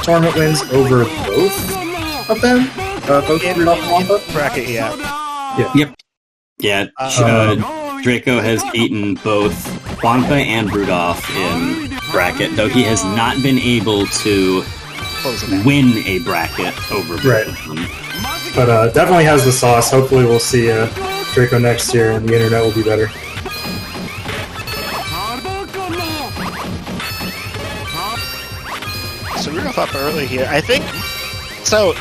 tournament wins over both of them. Both Rudolph and Juanpaa. Bracket, yeah. Yep. Yeah. Draco has beaten both Juanpaa and Rudolph in bracket, though he has not been able to win a bracket over both of them. But definitely has the sauce. Hopefully we'll see Draco next year and the internet will be better. So Rudolph up early here. I think, so,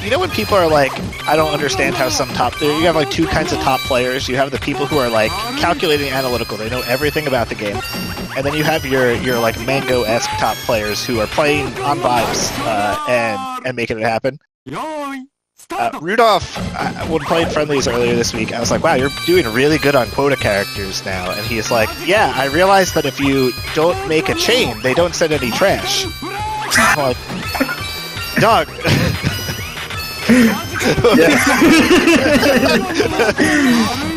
you know when people are like, I don't understand how some top, you have like two kinds of top players. You have the people who are like calculating analytical, they know everything about the game. And then you have your like Mango-esque top players who are playing on vibes and making it happen. Rudolph, when playing friendlies earlier this week, I was like, wow, you're doing really good on quota characters now. And he's like, yeah, I realized that if you don't make a chain, they don't send any trash. I'm like, dog.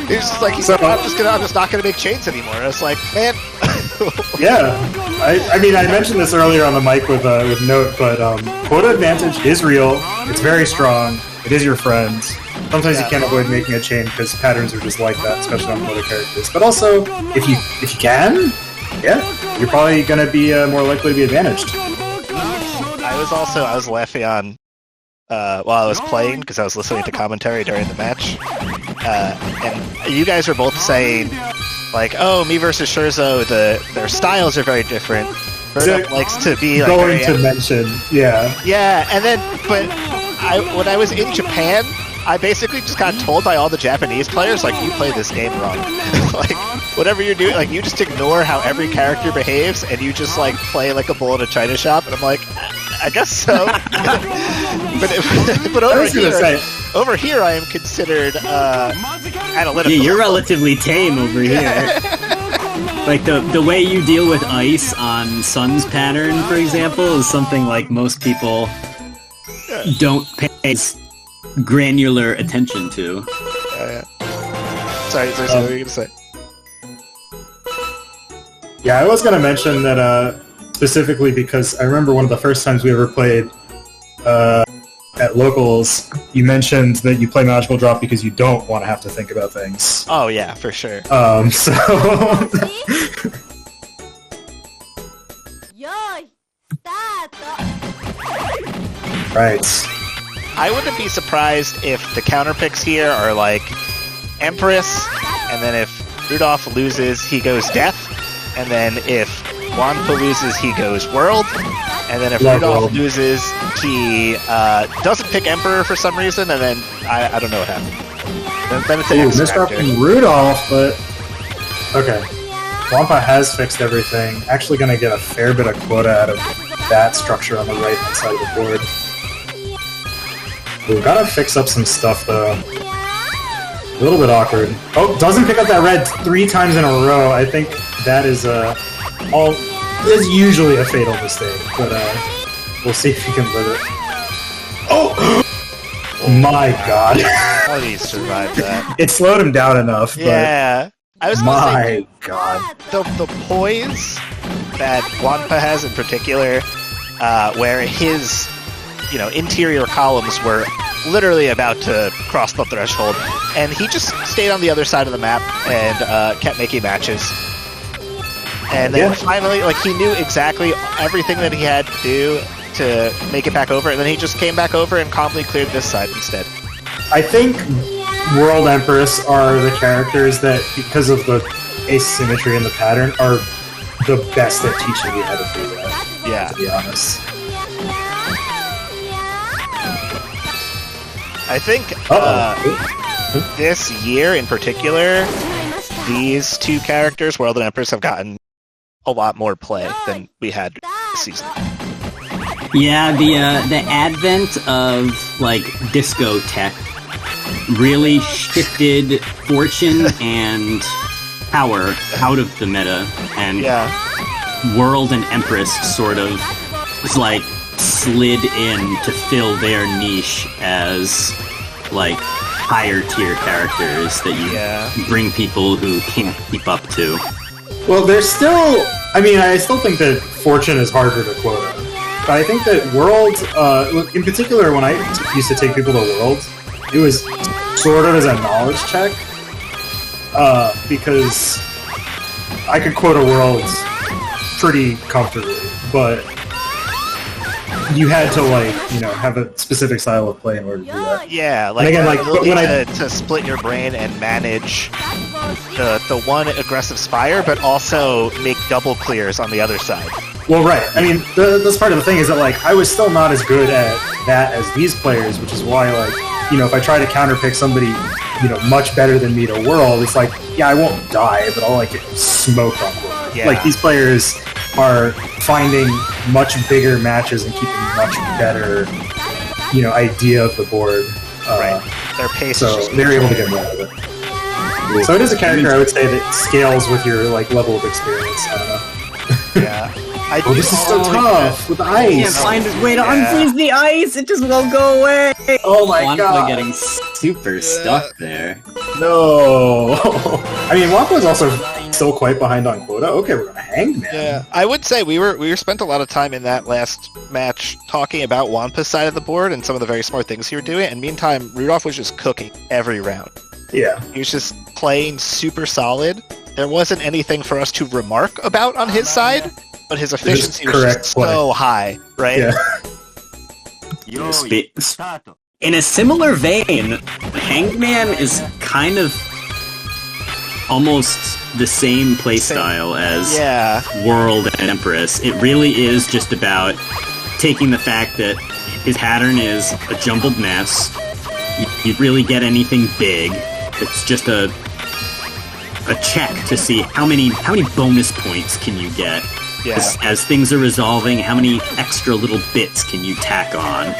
He's just like, I'm just not gonna make chains anymore. I was like, man. Yeah, I mean, I mentioned this earlier on the mic with Note, but quota advantage is real. It's very strong. It is your friend. Sometimes you can't avoid making a chain because patterns are just like that, especially on quota characters. But also, if you can, you're probably gonna be more likely to be advantaged. I was laughing on while I was playing because I was listening to commentary during the match, and you guys were both saying, like, oh, me versus Scherzo, their styles are very different. Rudolph likes to be like going to mention, yeah, and then but when I was in Japan, I basically just got told by all the Japanese players, like, you play this game wrong. Like, whatever you're doing, like, you just ignore how every character behaves, and you just, like, play like a bull in a china shop, and I'm like, I guess so. but over here, I am considered analytical. Yeah, you're relatively tame over here. Like, the way you deal with ice on Sun's pattern, for example, is something like most people don't pay granular attention to. Sorry, what were you going to say? Yeah, I was going to mention that specifically because I remember one of the first times we ever played at locals, you mentioned that you play Magical Drop because you don't want to have to think about things. Oh yeah, for sure. So... Right. I wouldn't be surprised if the counter picks here are like Empress, and then if Rudolph loses, he goes Death, and then if Juanpaa loses, he goes World, and then if Rudolph loses, he doesn't pick Emperor for some reason, and then I don't know what happened. Then it's an X missed factor. from Rudolph, but okay. Juanpaa has fixed everything. Actually going to get a fair bit of quota out of that structure on the right-hand side of the board. We've got to fix up some stuff, though. A little bit awkward. Oh, doesn't pick up that red 3 times in a row. I think that is is usually a fatal mistake, but we'll see if he can live it. Oh! My god. How did he survive that? It slowed him down enough, yeah. I was my god. The poise that Juanpaa has in particular, where his interior columns were literally about to cross the threshold, and he just stayed on the other side of the map and kept making matches. And then finally, like, he knew exactly everything that he had to do to make it back over, and then he just came back over and calmly cleared this side instead. I think World Empress are the characters that, because of the asymmetry in the pattern, are the best at teaching you how to do that. Yeah. To be honest. I think this year in particular, these two characters, World and Empress, have gotten a lot more play than we had this season. Yeah, the advent of like disco tech really shifted Fortune and Power out of the meta, and World and Empress sort of was like slid in to fill their niche as like higher tier characters that you bring people who can't keep up to. Well, there's still, I mean, I still think that Fortune is harder to quota. I think that World, in particular, when I used to take people to World, it was sort of as a knowledge check, because I could quote a World pretty comfortably, but you had to, like, you know, have a specific style of play in order to do that. Yeah, like, and again, like, but when to split your brain and manage the one aggressive spire, but also make double clears on the other side. Well, right. I mean, this part of the thing is that, like, I was still not as good at that as these players, which is why, like, you know, if I try to counterpick somebody, you know, much better than me to World, it's like, yeah, I won't die, but I'll, like, get smoked on World. Yeah. Like, these players are finding much bigger matches and keeping much better, you know, idea of the board. Right. Their pace so is just they're able to get more out of it. So it is a character, I would say, that scales with your, like, level of experience. I don't know. Yeah. Oh, this is so tough with the ice. He can't find his way to unfreeze the ice. It just won't go away. Oh my god! Getting super stuck there. No. I mean, Wampa is also still quite behind on quota. Okay, we're gonna Hangman. Yeah, I would say we spent a lot of time in that last match talking about Wampa's side of the board and some of the very smart things he was doing. And meantime, Rudolph was just cooking every round. Yeah. He was just playing super solid. There wasn't anything for us to remark about on his side. But his efficiency was just so high, right? Yeah. In a similar vein, Hangman is kind of almost the same playstyle as World and Empress. It really is just about taking the fact that his pattern is a jumbled mess. You really get anything big. It's just a check to see how many bonus points can you get. Yeah. As things are resolving, how many extra little bits can you tack on?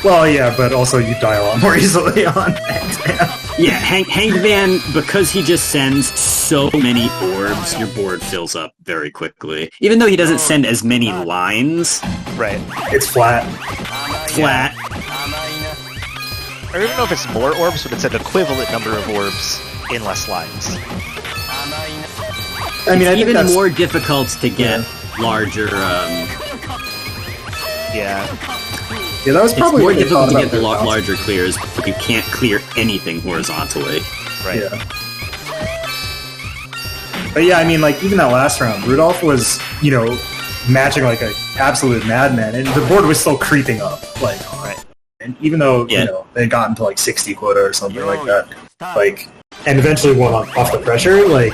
Well, yeah, but also you die a lot more easily on Hangman. Yeah, Hangman, because he just sends so many orbs, your board fills up very quickly. Even though he doesn't send as many lines. Right. It's flat. Flat. I don't even know if it's more orbs, but it's an equivalent number of orbs in less lines. I mean, it's even more difficult to get larger. Yeah, that was probably more difficult to get the larger clears, but you can't clear anything horizontally. Right. Yeah. But yeah, I mean, like, even that last round, Rudolph was, you know, matching like an absolute madman, and the board was still creeping up, like, right. And even though you know they had gotten to like 60 quota or something like that, like, and eventually won off the pressure, like.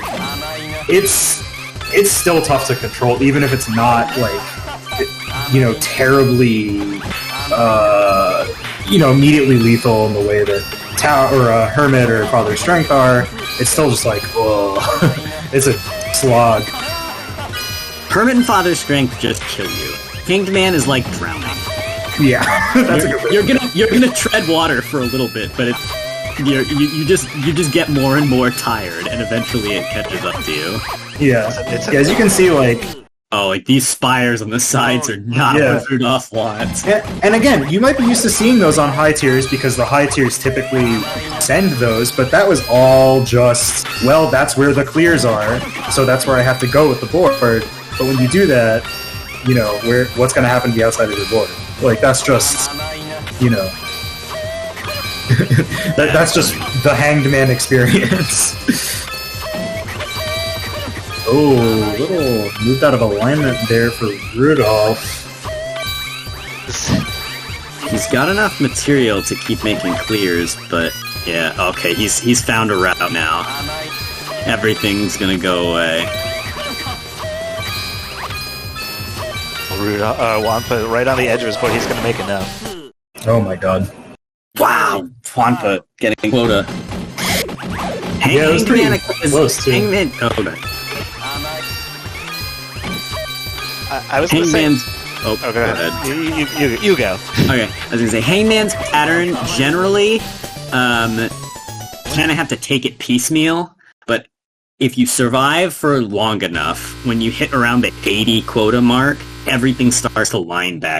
It's still tough to control, even if it's not, like, you know, terribly, you know, immediately lethal in the way that Tower or Hermit or Father Strength are. It's still just like, whoa, it's a slog. Hermit and Father Strength just kill you. Hanged Man is like drowning. Yeah, that's a good you're gonna tread water for a little bit, but it's. You just get more and more tired, and eventually it catches up to you. Yeah, as you can see, like... Oh, like, these spires on the sides are not what Rudolph wants. And again, you might be used to seeing those on high tiers, because the high tiers typically send those, but that was all just, well, that's where the clears are, so that's where I have to go with the board. But when you do that, you know, what's going to happen to the outside of your board? Like, that's just, you know... that's just the Hanged Man experience. Oh, little moved out of alignment there for Rudolph. He's got enough material to keep making clears, but yeah, okay, he's found a route now. Everything's gonna go away. Wampa right on the edge of his board. He's gonna make it now. Oh my god. Wow, Juanpa getting quota. Yeah, it was pretty close too. Hangman. Oh, okay. I was gonna say. Oh, go ahead. You go. Okay, I was gonna say Hangman's pattern generally, kind of have to take it piecemeal. But if you survive for long enough, when you hit around the 80 quota mark, everything starts to line back